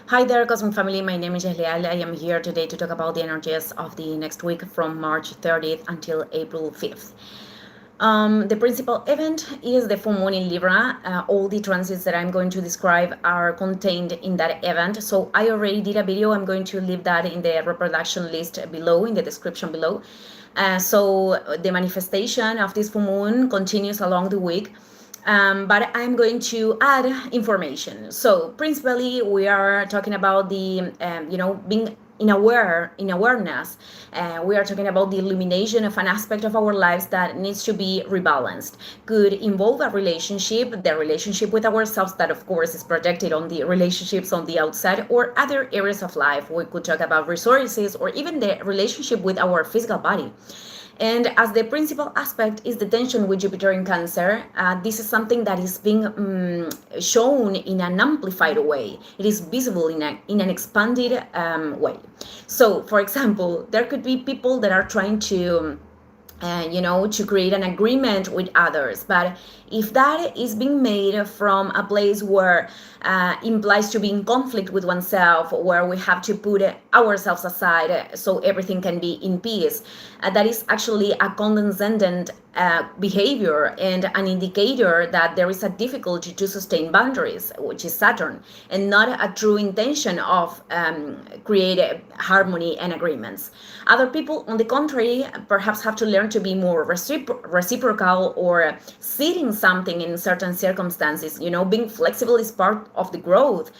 Hi there, Cosmic Family. My name is Jehlial. I am here today to talk about the energies of the next week from March 30th until April 5th. The principal event is the full moon in Libra. All the transits that I'm going to describe are contained in that event. So I already did a video. I'm going to leave that in the reproduction list below, in the description below. So the manifestation of this full moon continues along the week. But I'm going to add information. So principally, we are talking about the, being in awareness. We are talking about the illumination of an aspect of our lives that needs to be rebalanced. Could involve a relationship, the relationship with ourselves that of course is projected on the relationships on the outside, or other areas of life. We could talk about resources or even the relationship with our physical body. And as the principal aspect is the tension with Jupiter in Cancer, this is something that is being shown in an amplified way. It is visible in an expanded way. So, for example, there could be people that are trying to to create an agreement with others. But if that is being made from a place where implies to be in conflict with oneself, where we have to put ourselves aside so everything can be in peace, that is actually a condescending behavior and an indicator that there is a difficulty to sustain boundaries, which is Saturn, and not a true intention of create harmony and agreements. Other people, on the contrary, perhaps have to learn to be more reciprocal or seeing something in certain circumstances. Being flexible is part of the growth,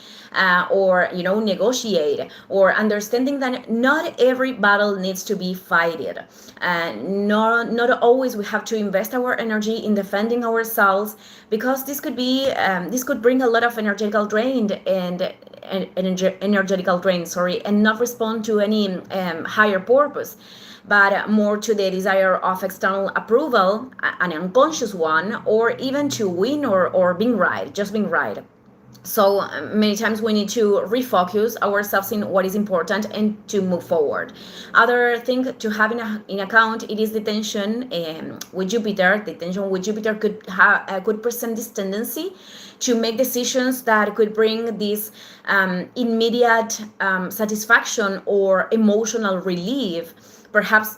or negotiate, or understanding that not every battle needs to be fighted. Not always we have to invest our energy in defending ourselves, because this could bring a lot of energetical drain and and not respond to any higher purpose, but more to the desire of external approval, an unconscious one, or even to win or being right, just being right. So many times we need to refocus ourselves in what is important and to move forward. Other thing to have in account, it is the tension with Jupiter. The tension with Jupiter could present this tendency to make decisions that could bring this immediate satisfaction or emotional relief, perhaps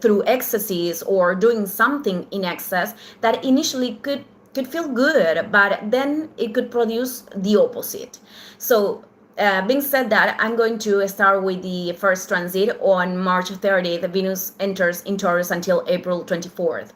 through excesses or doing something in excess that initially could feel good, but then it could produce the opposite. So being said that, I'm going to start with the first transit on March 30th. Venus enters in Taurus until April 24th.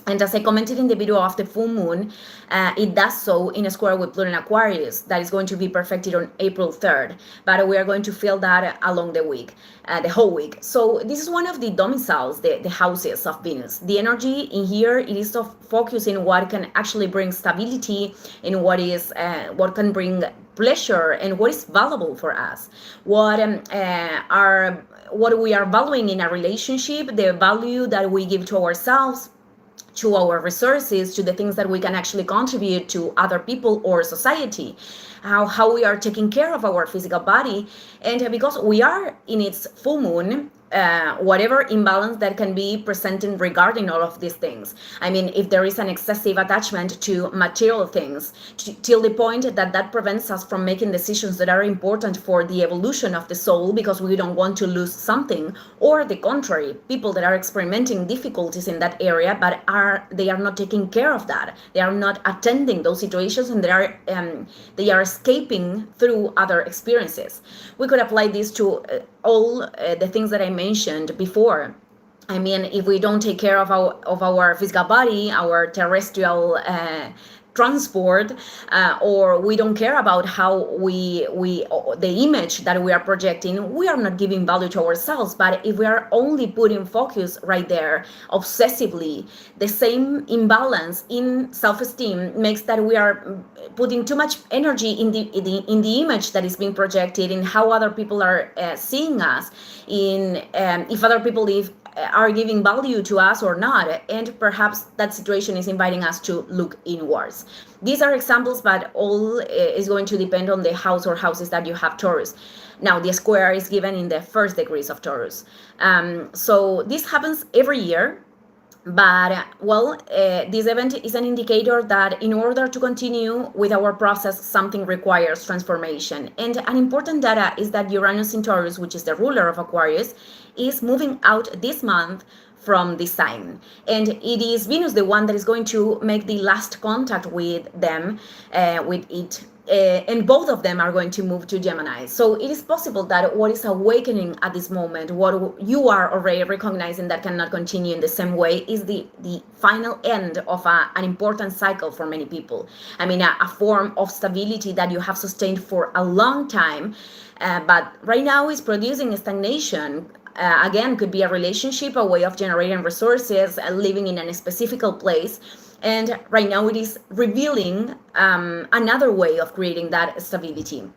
And as I commented in the video of the full moon, it does so in a square with Pluto and Aquarius. That is going to be perfected on April 3rd. But we are going to feel that along the week, the whole week. So this is one of the domiciles, the houses of Venus. The energy in here, it is of focusing what can actually bring stability and what can bring pleasure and what is valuable for us. What we are valuing in a relationship, the value that we give to ourselves, to our resources, to the things that we can actually contribute to other people or society, how we are taking care of our physical body. And because we are in its full moon, whatever imbalance that can be presenting regarding all of these things. I mean, if there is an excessive attachment to material things, till the point that prevents us from making decisions that are important for the evolution of the soul, because we don't want to lose something, or the contrary, people that are experimenting difficulties in that area, but they are not taking care of that. They are not attending those situations, and they are escaping through other experiences. We could apply this to all the things that I mentioned before. I mean, if we don't take care of our physical body, our terrestrial transport, or we don't care about how the image that we are projecting, we are not giving value to ourselves. But if we are only putting focus right there obsessively, the same imbalance in self-esteem makes that we are putting too much energy in the image that is being projected, in how other people are seeing us, in if other people are giving value to us or not, and perhaps that situation is inviting us to look inwards. These are examples, but all is going to depend on the house or houses that you have Taurus. Now, the square is given in the first degrees of Taurus. So this happens every year. But this event is an indicator that in order to continue with our process, something requires transformation. And an important data is that Uranus in Taurus, which is the ruler of Aquarius, is moving out this month from this sign. And it is Venus, the one that is going to make the last contact with them, with it. And both of them are going to move to Gemini. So it is possible that what is awakening at this moment, what you are already recognizing that cannot continue in the same way, is the final end of an important cycle for many people. I mean, a form of stability that you have sustained for a long time, but right now is producing stagnation. Again, could be a relationship, a way of generating resources, living in a specific place. And right now it is revealing another way of creating that stability.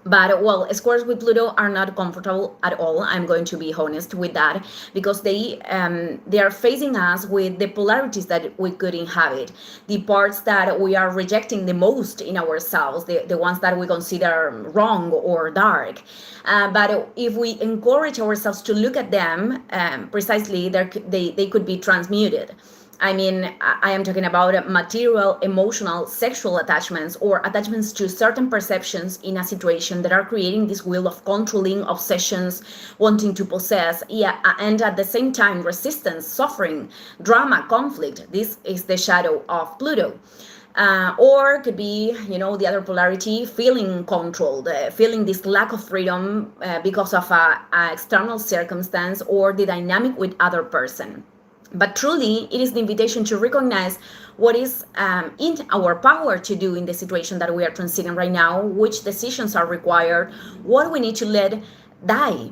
But squares with Pluto are not comfortable at all. I'm going to be honest with that, because they are facing us with the polarities that we could inhabit, the parts that we are rejecting the most in ourselves, the ones that we consider wrong or dark. But if we encourage ourselves to look at them, precisely, they could be transmuted. I mean, I am talking about material, emotional, sexual attachments, or attachments to certain perceptions in a situation that are creating this wheel of controlling, obsessions, wanting to possess, and at the same time, resistance, suffering, drama, conflict. This is the shadow of Pluto. Or could be, the other polarity, feeling controlled, feeling this lack of freedom because of a external circumstance or the dynamic with other person. But truly, it is the invitation to recognize what is in our power to do in the situation that we are transiting right now, which decisions are required, what we need to let die.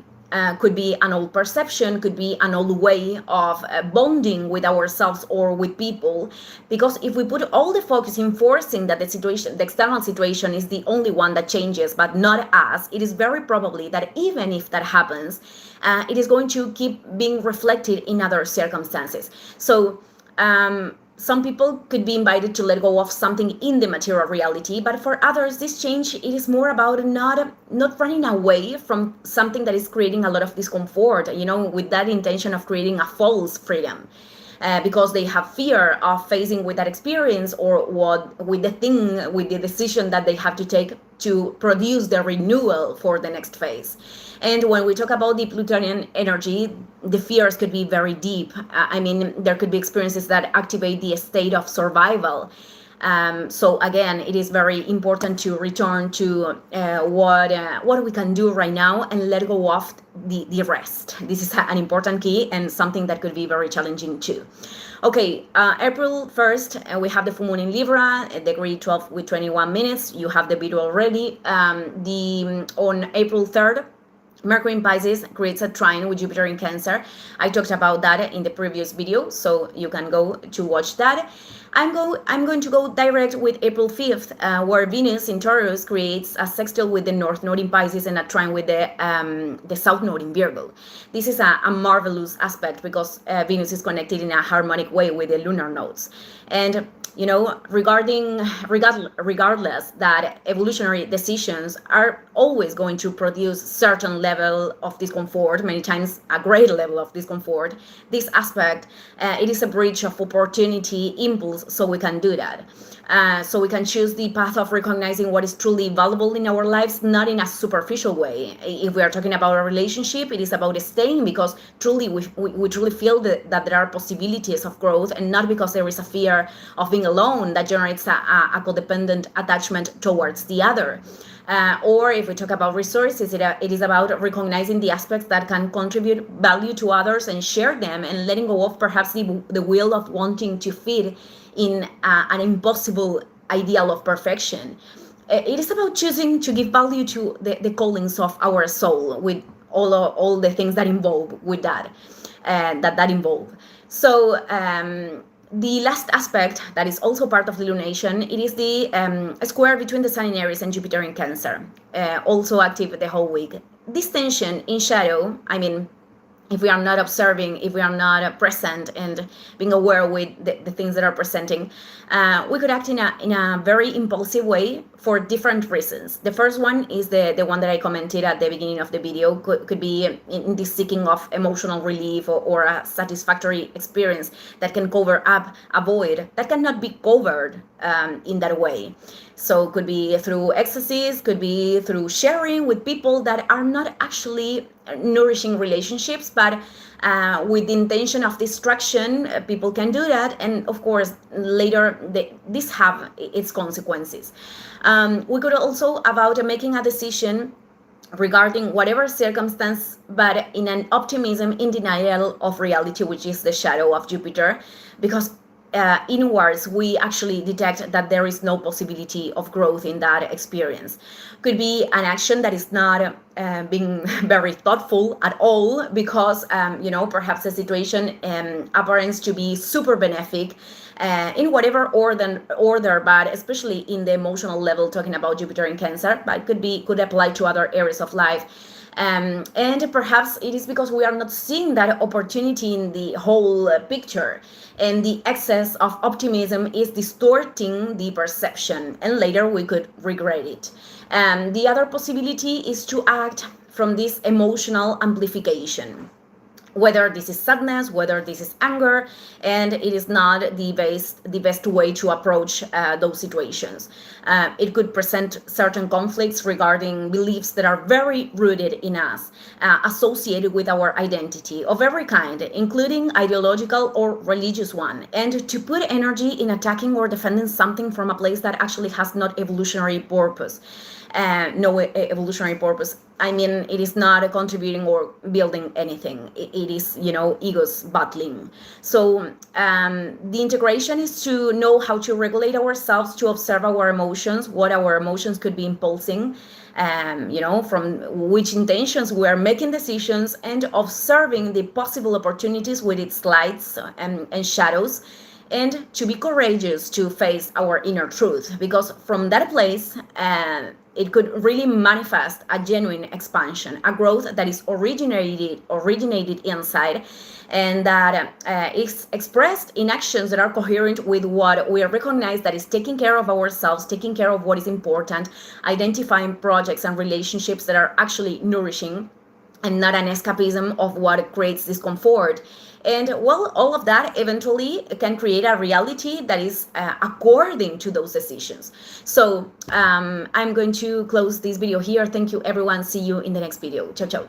Could be an old perception, could be an old way of bonding with ourselves or with people. Because if we put all the focus in forcing that the external situation is the only one that changes, but not us, it is very probably that even if that happens, it is going to keep being reflected in other circumstances. So some people could be invited to let go of something in the material reality, but for others, this change, it is more about not running away from something that is creating a lot of discomfort, with that intention of creating a false freedom. Because they have fear of facing with that experience or with the decision that they have to take to produce the renewal for the next phase. And when we talk about the Plutonian energy, the fears could be very deep. I mean, there could be experiences that activate the state of survival. So again, it is very important to return to what we can do right now and let go of the rest. This is an important key and something that could be very challenging too. Okay, April 1st, we have the full moon in Libra, degree 12 with 21 minutes. You have the video already. On April 3rd, Mercury in Pisces creates a trine with Jupiter in Cancer. I talked about that in the previous video, so you can go to watch that. I'm going to go direct with April 5th, where Venus in Taurus creates a sextile with the North Node in Pisces and a trine with the South Node in Virgo. This is a marvelous aspect because Venus is connected in a harmonic way with the lunar nodes. And regardless that evolutionary decisions are always going to produce certain level of discomfort, many times a great level of discomfort, this aspect, it is a bridge of opportunity, impulse, so we can do that. So we can choose the path of recognizing what is truly valuable in our lives, not in a superficial way. If we are talking about a relationship, it is about staying because truly we truly feel that there are possibilities of growth, and not because there is a fear of being alone that generates a codependent attachment towards the other. Or if we talk about resources, it is about recognizing the aspects that can contribute value to others and share them, and letting go of perhaps the will of wanting to fit in an impossible ideal of perfection. It is about choosing to give value to the callings of our soul, with all the things that involve with that involve. So the last aspect that is also part of the lunation, it is the square between the Sun in Aries and Jupiter in Cancer, also active the whole week. This tension in shadow, I mean, if we are not observing, if we are not present and being aware with the things that are presenting, we could act in a very impulsive way for different reasons. The first one is the one that I commented at the beginning of the video, could be in the seeking of emotional relief or a satisfactory experience that can cover up a void that cannot be covered in that way. So could be through excesses, could be through sharing with people that are not actually nourishing relationships, but with the intention of distraction, people can do that, and of course later this have its consequences. We could also about making a decision regarding whatever circumstance, but in an optimism in denial of reality, which is the shadow of Jupiter, because inwards we actually detect that there is no possibility of growth in that experience. Could be an action that is not being very thoughtful at all, because perhaps the situation appears to be super benefic in whatever order, but especially in the emotional level, talking about Jupiter in Cancer, but could apply to other areas of life. And perhaps it is because we are not seeing that opportunity in the whole picture, and the excess of optimism is distorting the perception, and later we could regret it. The other possibility is to act from this emotional amplification, whether this is sadness, whether this is anger, and it is not the best way to approach those situations. It could present certain conflicts regarding beliefs that are very rooted in us, associated with our identity of every kind, including ideological or religious one, and to put energy in attacking or defending something from a place that actually has not evolutionary purpose. No evolutionary purpose. I mean, it is not contributing or building anything. It is, egos battling. So the integration is to know how to regulate ourselves, to observe our emotions, what our emotions could be impulsing, from which intentions we are making decisions, and observing the possible opportunities with its lights and shadows, and to be courageous to face our inner truth, because from that place, it could really manifest a genuine expansion, a growth that is originated inside, and that is expressed in actions that are coherent with what we recognize, that is taking care of ourselves, taking care of what is important, identifying projects and relationships that are actually nourishing, and not an escapism of what creates discomfort. And well, all of that eventually can create a reality that is according to those decisions. So I'm going to close this video here. Thank you, everyone. See you in the next video. Ciao, ciao.